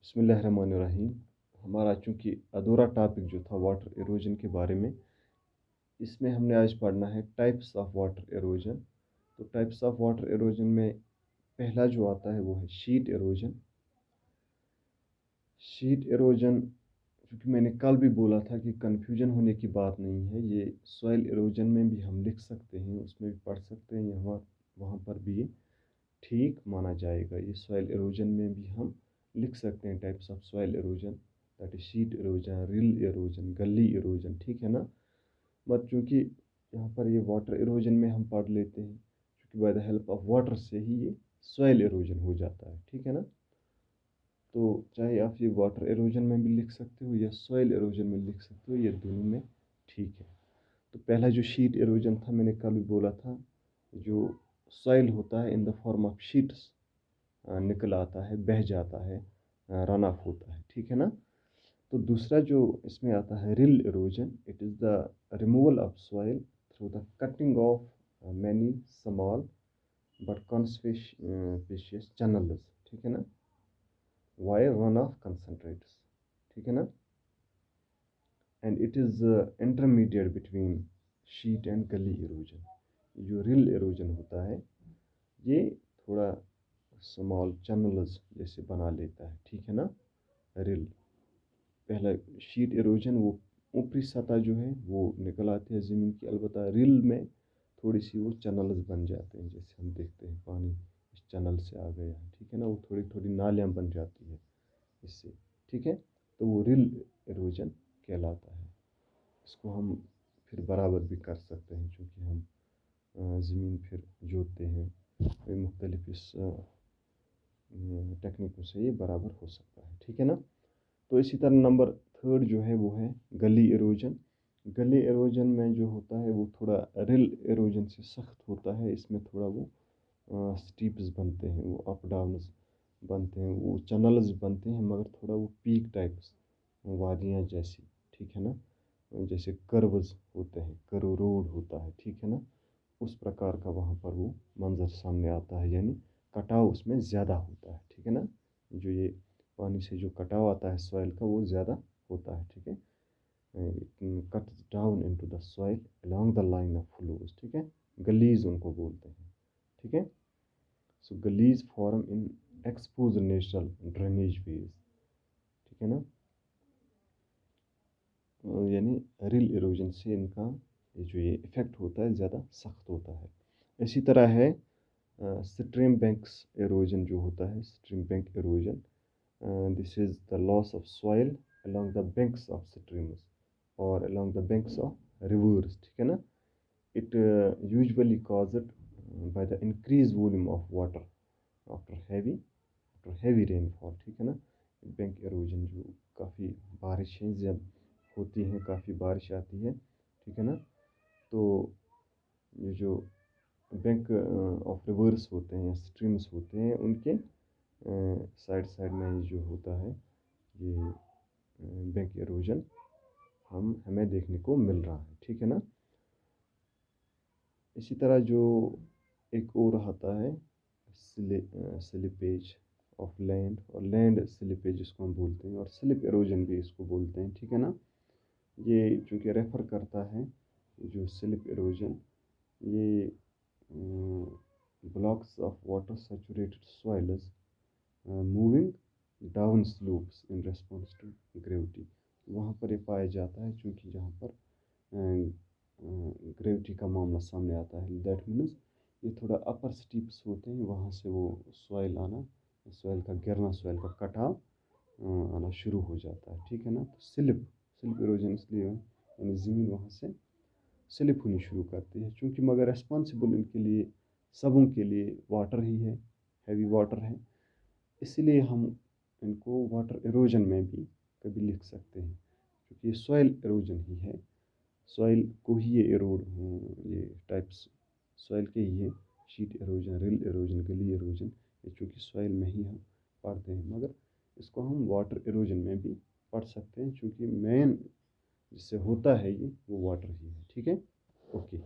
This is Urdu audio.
بسم اللہ الرحمن الرحیم. ہمارا چونکہ ادھورا ٹاپک جو تھا واٹر ایروجن کے بارے میں، اس میں ہم نے آج پڑھنا ہے ٹائپس آف واٹر ایروجن. تو ٹائپس آف واٹر ایروجن میں پہلا جو آتا ہے وہ ہے شیٹ ایروجن. شیٹ ایروجن چونکہ میں نے کل بھی بولا تھا کہ کنفیوژن ہونے کی بات نہیں ہے، یہ سوائل ایروجن میں بھی ہم لکھ سکتے ہیں، اس میں بھی پڑھ سکتے ہیں، وہاں پر بھی یہ ٹھیک مانا جائے گا. یہ سوائل ایروجن میں بھی ہم لکھ سکتے ہیں types of soil erosion, that is sheet erosion, rill erosion, gully erosion, ٹھیک ہے نا. بٹ چونکہ یہاں پر یہ واٹر ایروجن میں ہم پڑھ لیتے ہیں، چونکہ by the help of water سے ہی یہ سوائل ایروجن ہو جاتا ہے، ٹھیک ہے نا. تو چاہے آپ یہ واٹر ایروجن میں بھی لکھ سکتے ہو یا سوائل ایروجن میں لکھ سکتے ہو، یہ دونوں میں ٹھیک ہے. تو پہلا جو شیٹ ایروجن تھا، میں نے کل بھی بولا تھا، جو سوائل ہوتا ہے ان دا فارم آف شیٹس نکل آتا ہے، بہہ جاتا ہے، رن آف ہوتا ہے، ٹھیک ہے نا. تو دوسرا جو اس میں آتا ہے rill erosion, it is the removal of soil through the cutting of many small but conspicuous channels, ٹھیک ہے نا، وائل رن آف کنسنٹریٹس، ٹھیک ہے نا. And it is intermediate between sheet and گلی ایروجن. جو ریل ایروجن ہوتا ہے یہ تھوڑا اسمال چینلز جیسے بنا لیتا ہے، ٹھیک ہے نا. ریل پہلا شیٹ ایروجن وہ اوپری سطح جو ہے وہ نکل آتی ہے زمین کی، البتہ ریل میں تھوڑی سی وہ چینلز بن جاتے ہیں، جیسے ہم دیکھتے ہیں پانی اس چینل سے آ گیا، ٹھیک ہے نا، وہ تھوڑی تھوڑی نالیاں بن جاتی ہے اس سے، ٹھیک ہے. تو وہ ریل ایروجن کہلاتا ہے. اس کو ہم پھر برابر بھی کر سکتے ہیں، چونکہ ہم زمین پھر جوتتے ہیں، مختلف اس ٹیکنیکوں سے یہ برابر ہو سکتا ہے، ٹھیک ہے نا. تو اسی طرح نمبر تھرڈ جو ہے وہ ہے گلی ایروجن. گلی ایروجن میں جو ہوتا ہے وہ تھوڑا ریل ایروجن سے سخت ہوتا ہے. اس میں تھوڑا وہ سٹیپس بنتے ہیں، وہ اپ ڈاؤنز بنتے ہیں، وہ چینلز بنتے ہیں، مگر تھوڑا وہ پیک ٹائپس، وادیاں جیسی، ٹھیک ہے نا، جیسے کروز ہوتے ہیں، کرو روڈ ہوتا ہے، ٹھیک ہے نا. اس پرکار کا وہاں پر وہ منظر سامنے آتا ہے، یعنی کٹاؤ اس میں زیادہ ہوتا ہے، ٹھیک ہے نا. جو یہ پانی سے جو کٹاؤ آتا ہے سوائل کا وہ زیادہ ہوتا ہے، ٹھیک ہے. Cut down into the soil along the line of flows, ٹھیک ہے. گلیز ان کو بولتے ہیں، ٹھیک ہے. So gullies form in exposed natural drainage ways, ٹھیک ہے نا. یعنی ریل ایروجن سے ان کا جو یہ افیکٹ ہوتا ہے زیادہ سخت ہوتا ہے. اسی طرح ہے اسٹریم بینکس ایروجن جو ہوتا ہے، stream bank erosion. This is the loss of soil along the banks of streams or along the banks of rivers، ٹھیک ہے نا. It usually caused by the increased volume of water after heavy rainfall، ٹھیک ہے نا. بینک ایروجن جو کافی بارشیں جب ہوتی ہیں، کافی بارش آتی ہے، ٹھیک ہے نا. تو یہ جو بینک آف ریورس ہوتے ہیں یا اسٹریمس ہوتے ہیں، ان کے سائڈ میں جو ہوتا ہے یہ بینک ایروجن ہمیں دیکھنے کو مل رہا ہے، ٹھیک ہے نا. اسی طرح جو ایک اور آتا ہے سلپیج آف لینڈ، اور لینڈ سلپیج اس کو ہم بولتے ہیں، اور سلپ ایروجن بھی اس کو بولتے ہیں، ٹھیک ہے نا. یہ چونکہ ریفر کرتا ہے جو سلپ ایروجن، یہ blocks of water saturated soils moving down slopes in response to gravity. وہاں پر یہ پایا جاتا ہے چونکہ جہاں پر گریوٹی کا معاملہ سامنے آتا ہے، دیٹ مینس یہ تھوڑا اپر سٹیپس ہوتے ہیں، وہاں سے وہ سوائل آنا، سوائل کا گرنا، سوائل کا کٹاؤ آنا شروع ہو جاتا ہے، ٹھیک ہے نا. تو سلپ ایروجن اس لیے یعنی زمین وہاں سے سلپ ہونی شروع کرتی ہے، چونکہ مگر ریسپانسبل ان کے لیے سبوں کے لیے واٹر ہی ہے، ہیوی واٹر ہے. اس لیے ہم ان کو واٹر ایروجن میں بھی کبھی لکھ سکتے ہیں، کیونکہ یہ سوائل ایروجن ہی ہے. سوائل کو ہی یہ یہ ٹائپس سوائل کے ہی ہے، sheet erosion, rill erosion, gully erosion. یہ چونکہ سوائل میں ہی ہم پڑھتے ہیں، مگر اس کو ہم واٹر ایروجن میں بھی پڑھ سکتے ہیں، چونکہ مین جس سے ہوتا ہے یہ وہ واٹر ہی ہے، ٹھیک ہے. اوکے.